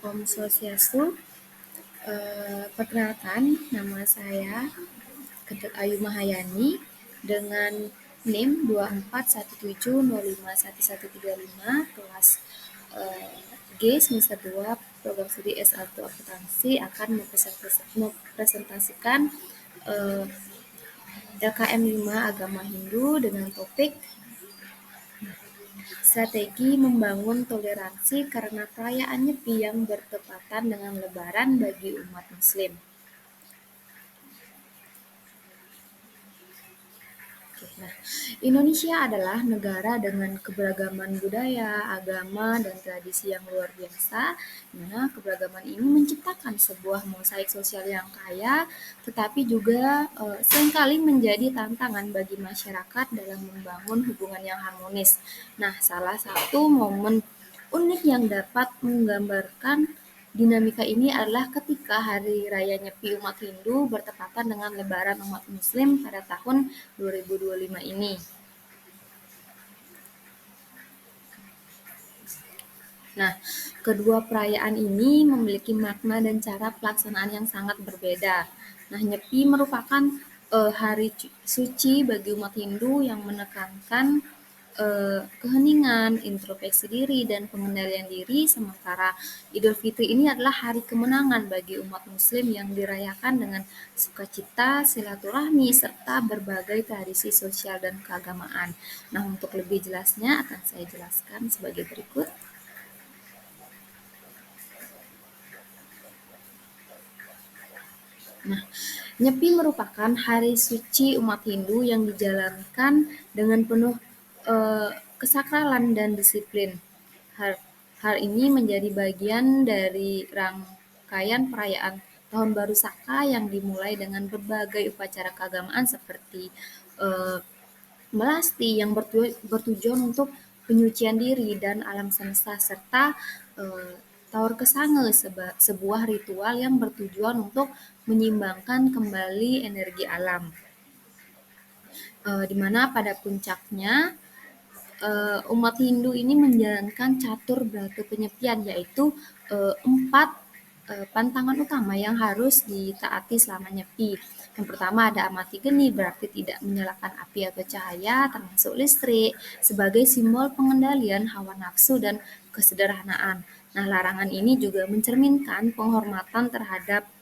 Om Swastiastu. Perkenalkan, nama saya Kedek Ayu Mahayani dengan NIM 2417051135 kelas G semester 2 program studi S1 akuntansi akan mempresentasikan LKM 5 Agama Hindu dengan topik strategi membangun toleransi karena perayaan Nyepi yang bertepatan dengan Lebaran bagi umat Muslim. Nah, Indonesia adalah negara dengan keberagaman budaya, agama, dan tradisi yang luar biasa. Nah, keberagaman ini menciptakan sebuah mosaik sosial yang kaya, tetapi juga seringkali menjadi tantangan bagi masyarakat dalam membangun hubungan yang harmonis. Nah, salah satu momen unik yang dapat menggambarkan dinamika ini adalah ketika Hari Raya Nyepi umat Hindu bertepatan dengan Lebaran umat Muslim pada tahun 2025 ini. Nah, kedua perayaan ini memiliki makna dan cara pelaksanaan yang sangat berbeda. Nah, Nyepi merupakan hari suci bagi umat Hindu yang menekankan keheningan, introspeksi diri, dan pengendalian diri, sementara Idul Fitri ini adalah hari kemenangan bagi umat Muslim yang dirayakan dengan sukacita, silaturahmi, serta berbagai tradisi sosial dan keagamaan. Nah, untuk lebih jelasnya akan saya jelaskan sebagai berikut. Nah, Nyepi merupakan hari suci umat Hindu yang dijalankan dengan penuh kesakralan dan disiplin. Hal ini menjadi bagian dari rangkaian perayaan Tahun Baru Saka yang dimulai dengan berbagai upacara keagamaan seperti melasti yang bertujuan untuk penyucian diri dan alam semesta, serta Taur Kesange, sebuah ritual yang bertujuan untuk menyeimbangkan kembali energi alam. Di mana pada puncaknya umat Hindu ini menjalankan catur beratu penyepian, yaitu 4 pantangan utama yang harus ditaati selama Nyepi. Yang pertama ada amati geni, berarti tidak menyalakan api atau cahaya, termasuk listrik, sebagai simbol pengendalian hawa nafsu dan kesederhanaan. Nah, larangan ini juga mencerminkan penghormatan terhadap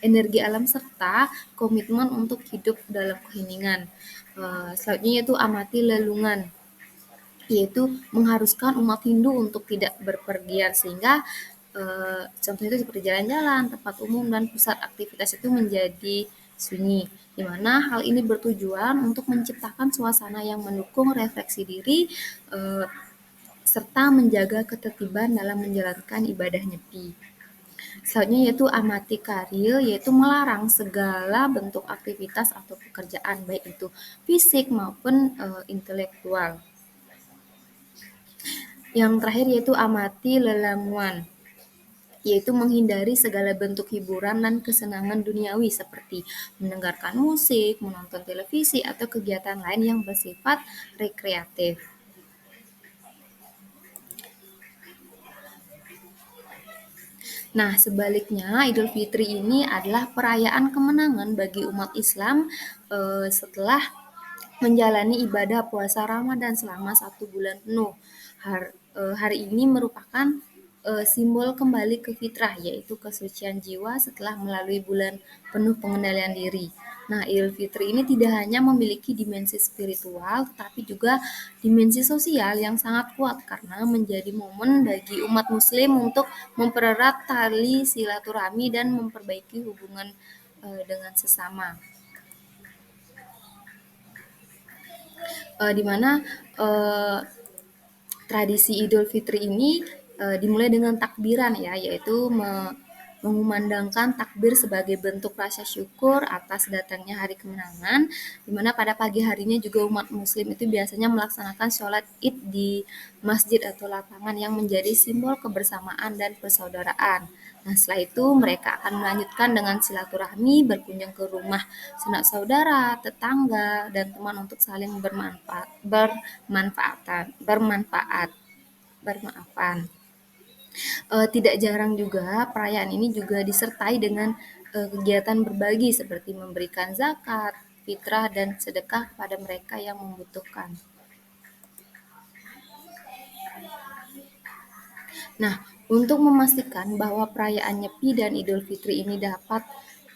energi alam serta komitmen untuk hidup dalam keheningan. Selanjutnya yaitu amati lelungan, yaitu mengharuskan umat Hindu untuk tidak berpergian, sehingga contoh itu seperti jalan-jalan, tempat umum, dan pusat aktivitas itu menjadi sunyi, di mana hal ini bertujuan untuk menciptakan suasana yang mendukung refleksi diri serta menjaga ketertiban dalam menjalankan ibadah Nyepi. Selanjutnya yaitu amati karil, yaitu melarang segala bentuk aktivitas atau pekerjaan, baik itu fisik maupun intelektual. Yang terakhir yaitu amati lelamuan, yaitu menghindari segala bentuk hiburan dan kesenangan duniawi seperti mendengarkan musik, menonton televisi, atau kegiatan lain yang bersifat rekreatif. Nah, sebaliknya Idul Fitri ini adalah perayaan kemenangan bagi umat Islam setelah menjalani ibadah puasa Ramadan selama 1 bulan penuh. Hari ini merupakan simbol kembali ke fitrah, yaitu kesucian jiwa setelah melalui bulan penuh pengendalian diri. Nah, Idul Fitri ini tidak hanya memiliki dimensi spiritual, tetapi juga dimensi sosial yang sangat kuat karena menjadi momen bagi umat Muslim untuk mempererat tali silaturahmi dan memperbaiki hubungan dengan sesama. Di mana tradisi Idul Fitri ini dimulai dengan takbiran, ya, yaitu mengumandangkan takbir sebagai bentuk rasa syukur atas datangnya hari kemenangan, di mana pada pagi harinya juga umat Muslim itu biasanya melaksanakan sholat Id di masjid atau lapangan yang menjadi simbol kebersamaan dan persaudaraan. Nah, setelah itu mereka akan melanjutkan dengan silaturahmi, berkunjung ke rumah sanak saudara, tetangga, dan teman untuk saling bermaafan. Tidak jarang juga perayaan ini juga disertai dengan kegiatan berbagi seperti memberikan zakat, fitrah, dan sedekah kepada mereka yang membutuhkan. Nah, untuk memastikan bahwa perayaan Nyepi dan Idul Fitri ini dapat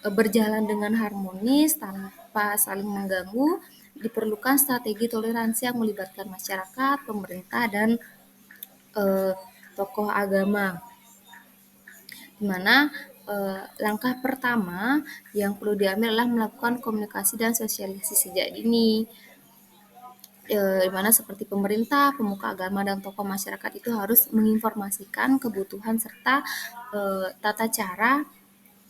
berjalan dengan harmonis tanpa saling mengganggu, diperlukan strategi toleransi yang melibatkan masyarakat, pemerintah, dan eh, tokoh agama. Di mana langkah pertama yang perlu diambil adalah melakukan komunikasi dan sosialisasi sejak dini. Di mana seperti pemerintah, pemuka agama, dan tokoh masyarakat itu harus menginformasikan kebutuhan serta tata cara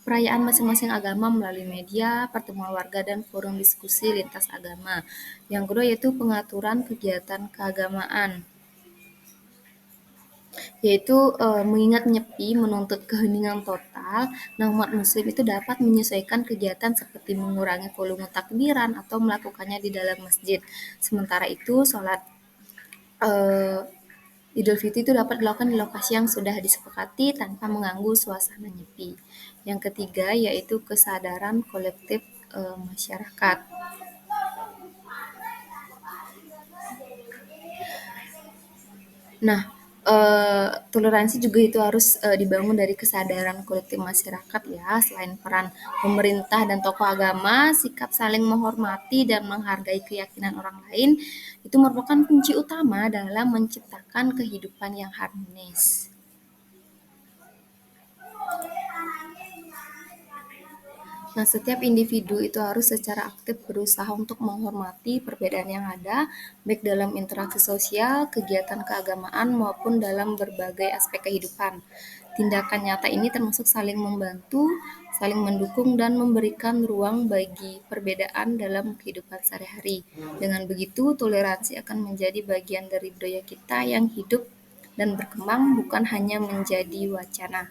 perayaan masing-masing agama melalui media, pertemuan warga, dan forum diskusi lintas agama. Yang kedua yaitu pengaturan kegiatan keagamaan, yaitu mengingat Nyepi menuntut keheningan total. Nah, umat muslim itu dapat menyesuaikan kegiatan seperti mengurangi volume takbiran atau melakukannya di dalam masjid. Sementara itu, sholat eh, Idul Fitri itu dapat dilakukan di lokasi yang sudah disepakati tanpa mengganggu suasana Nyepi. Yang ketiga yaitu kesadaran kolektif masyarakat. Nah, toleransi juga itu harus dibangun dari kesadaran kolektif masyarakat ya. Selain peran pemerintah dan tokoh agama, sikap saling menghormati dan menghargai keyakinan orang lain itu merupakan kunci utama dalam menciptakan kehidupan yang harmonis. Nah, setiap individu itu harus secara aktif berusaha untuk menghormati perbedaan yang ada, baik dalam interaksi sosial, kegiatan keagamaan, maupun dalam berbagai aspek kehidupan. Tindakan nyata ini termasuk saling membantu, saling mendukung, dan memberikan ruang bagi perbedaan dalam kehidupan sehari-hari. Dengan begitu, toleransi akan menjadi bagian dari budaya kita yang hidup dan berkembang, bukan hanya menjadi wacana.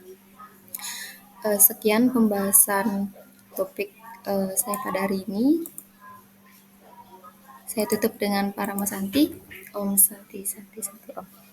Sekian pembahasan topik saya pada hari ini. Saya tutup dengan Paramasanti. Om Santi Santi Santi Om.